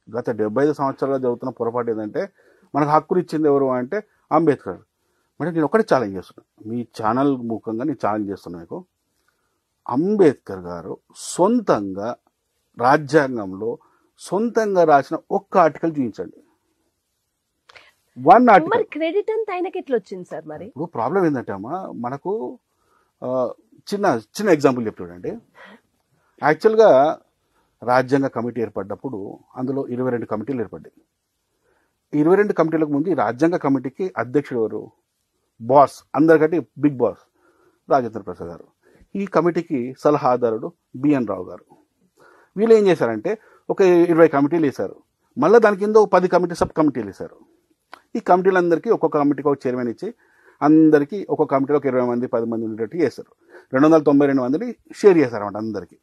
గత 75 సంవత్సరాలుగా జరుగుతున్న పొరపాటు ఏంటంటే మనకు హక్కులు ఇచ్చింది ఎవరు అంటే అంబేద్కర్. అంటే నేను ఒకటే ఛాలెంజ్ చేస్తున్నా, మీ ఛానల్ ముఖంగా నేను ఛాలెంజ్ చేస్తున్నా మీకు. అంబేద్కర్ గారు సొంతంగా రాజ్యాంగంలో సొంతంగా రాసిన ఒక్క ఆర్టికల్ చూపించండి, వన్ ఆర్టికల్. మరి క్రెడిట్ అంతా ఆయనకి ఎట్లా వచ్చింది సార్? మరి ఇప్పుడు ప్రాబ్లం ఏంటంటే అమ్మా, మనకు చిన్న చిన్న ఎగ్జాంపుల్ చెప్తాడండి. యాక్చువల్గా రాజ్యాంగ కమిటీ ఏర్పడ్డప్పుడు అందులో 22 కమిటీలు ఏర్పడ్డాయి. 22 కమిటీలకు ముందు ఈ రాజ్యాంగ కమిటీకి అధ్యక్షుడు ఎవరు? బాస్, అందరికంటే బిగ్ బాస్ రాజేంద్ర ప్రసాద్ గారు. ఈ కమిటీకి సలహాదారుడు బిఎన్ రావు గారు. వీళ్ళు ఏం చేశారంటే ఒక 20 కమిటీలు వేశారు, మళ్ళీ దాని కింద 10 కమిటీ సబ్ కమిటీలు వేశారు. ఈ కమిటీలందరికీ ఒక్కొక్క కమిటీకి ఒక చైర్మన్ ఇచ్చి అందరికీ ఒక్కొక్క కమిటీలో ఒక 20 మంది 10 మంది ఉండేటట్టు చేశారు. 292 మందిని షేర్ చేశారు అన్నమాట అందరికీ,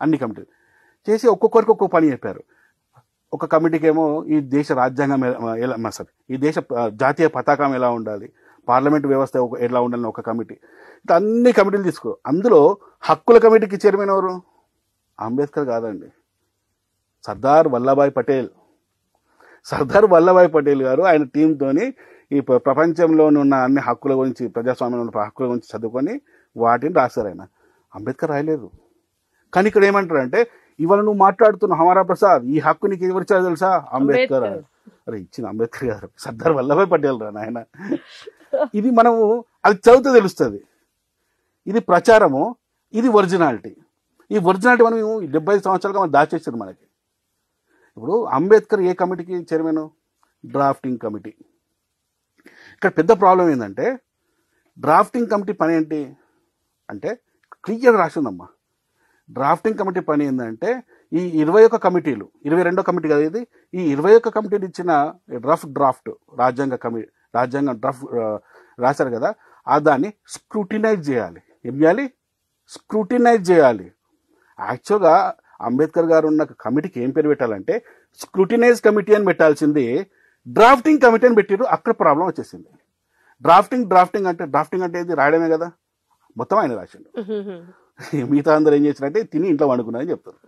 అన్ని కమిటీలు చేసి ఒక్కొక్కరికి ఒక్కొక్క పని చెప్పారు. ఒక కమిటీకి ఏమో ఈ దేశ రాజ్యాంగం ఎలా సార్, ఈ దేశ జాతీయ పతాకం ఎలా ఉండాలి, పార్లమెంట్ వ్యవస్థ ఎలా ఉండాలని ఒక కమిటీ. ఇట్లా అన్ని కమిటీలు తీసుకో. అందులో హక్కుల కమిటీకి చైర్మన్ ఎవరు? అంబేద్కర్ కాదండి, సర్దార్ వల్లభాయ్ పటేల్. సర్దార్ వల్లభాయ్ పటేల్ గారు ఆయన టీంతోని ఈ ప్రపంచంలో ఉన్న అన్ని హక్కుల గురించి, ప్రజాస్వామ్యంలో ఉన్న హక్కుల గురించి చదువుకొని వాటిని రాశారు ఆయన. అంబేద్కర్ రాయలేదు. కానీ ఇక్కడ ఏమంటారంటే ఇవాళ నువ్వు మాట్లాడుతున్న హమారా ప్రసాద్, ఈ హక్కు నీకు ఎవరిచ్చారో తెలుసా? అంబేద్కర్. అరే ఇచ్చిన అంబేద్కర్ గారు, సర్దార్ వల్లభాయ్ పటేల్ రా నాయన. ఇది మనము అది చదివితే తెలుస్తుంది. ఇది ప్రచారము, ఇది ఒరిజినాలిటీ. ఈ ఒరిజినాలిటీ మనం 75 సంవత్సరాలుగా మనం దాచేసారు మనకి. ఇప్పుడు అంబేద్కర్ ఏ కమిటీకి చైర్మన్? Drafting committee. ఇక్కడ పెద్ద ప్రాబ్లం ఏంటంటే డ్రాఫ్టింగ్ కమిటీ పని ఏంటి అంటే క్లియర్గా రాసిందమ్మా. డ్రాఫ్టింగ్ కమిటీ పని ఏంటంటే ఈ 21 కమిటీలు, 22వ కమిటీ కదా ఇది, ఈ 21 కమిటీలు ఇచ్చిన డ్రాఫ్ట్ రాజ్యాంగ డ్రాఫ్ట్ రాశారు కదా, దాన్ని స్క్రూటినైజ్ చేయాలి. ఏం చేయాలి? స్క్రూటినైజ్ చేయాలి. యాక్చువల్గా అంబేద్కర్ గారు ఉన్న కమిటీకి ఏం పేరు పెట్టాలంటే స్క్రూటినైజ్ కమిటీ అని పెట్టాల్సింది డ్రాఫ్టింగ్ కమిటీ అని పెట్టారు. అక్కడ ప్రాబ్లం వచ్చేసింది. డ్రాఫ్టింగ్ అంటే ఇది రాయడమే కదా, మొత్తం ఆయన రాసిండు. మిగతా అందరూ ఏం చేసినట్టే తిని ఇంట్లో వండుకున్నారని చెప్తారు.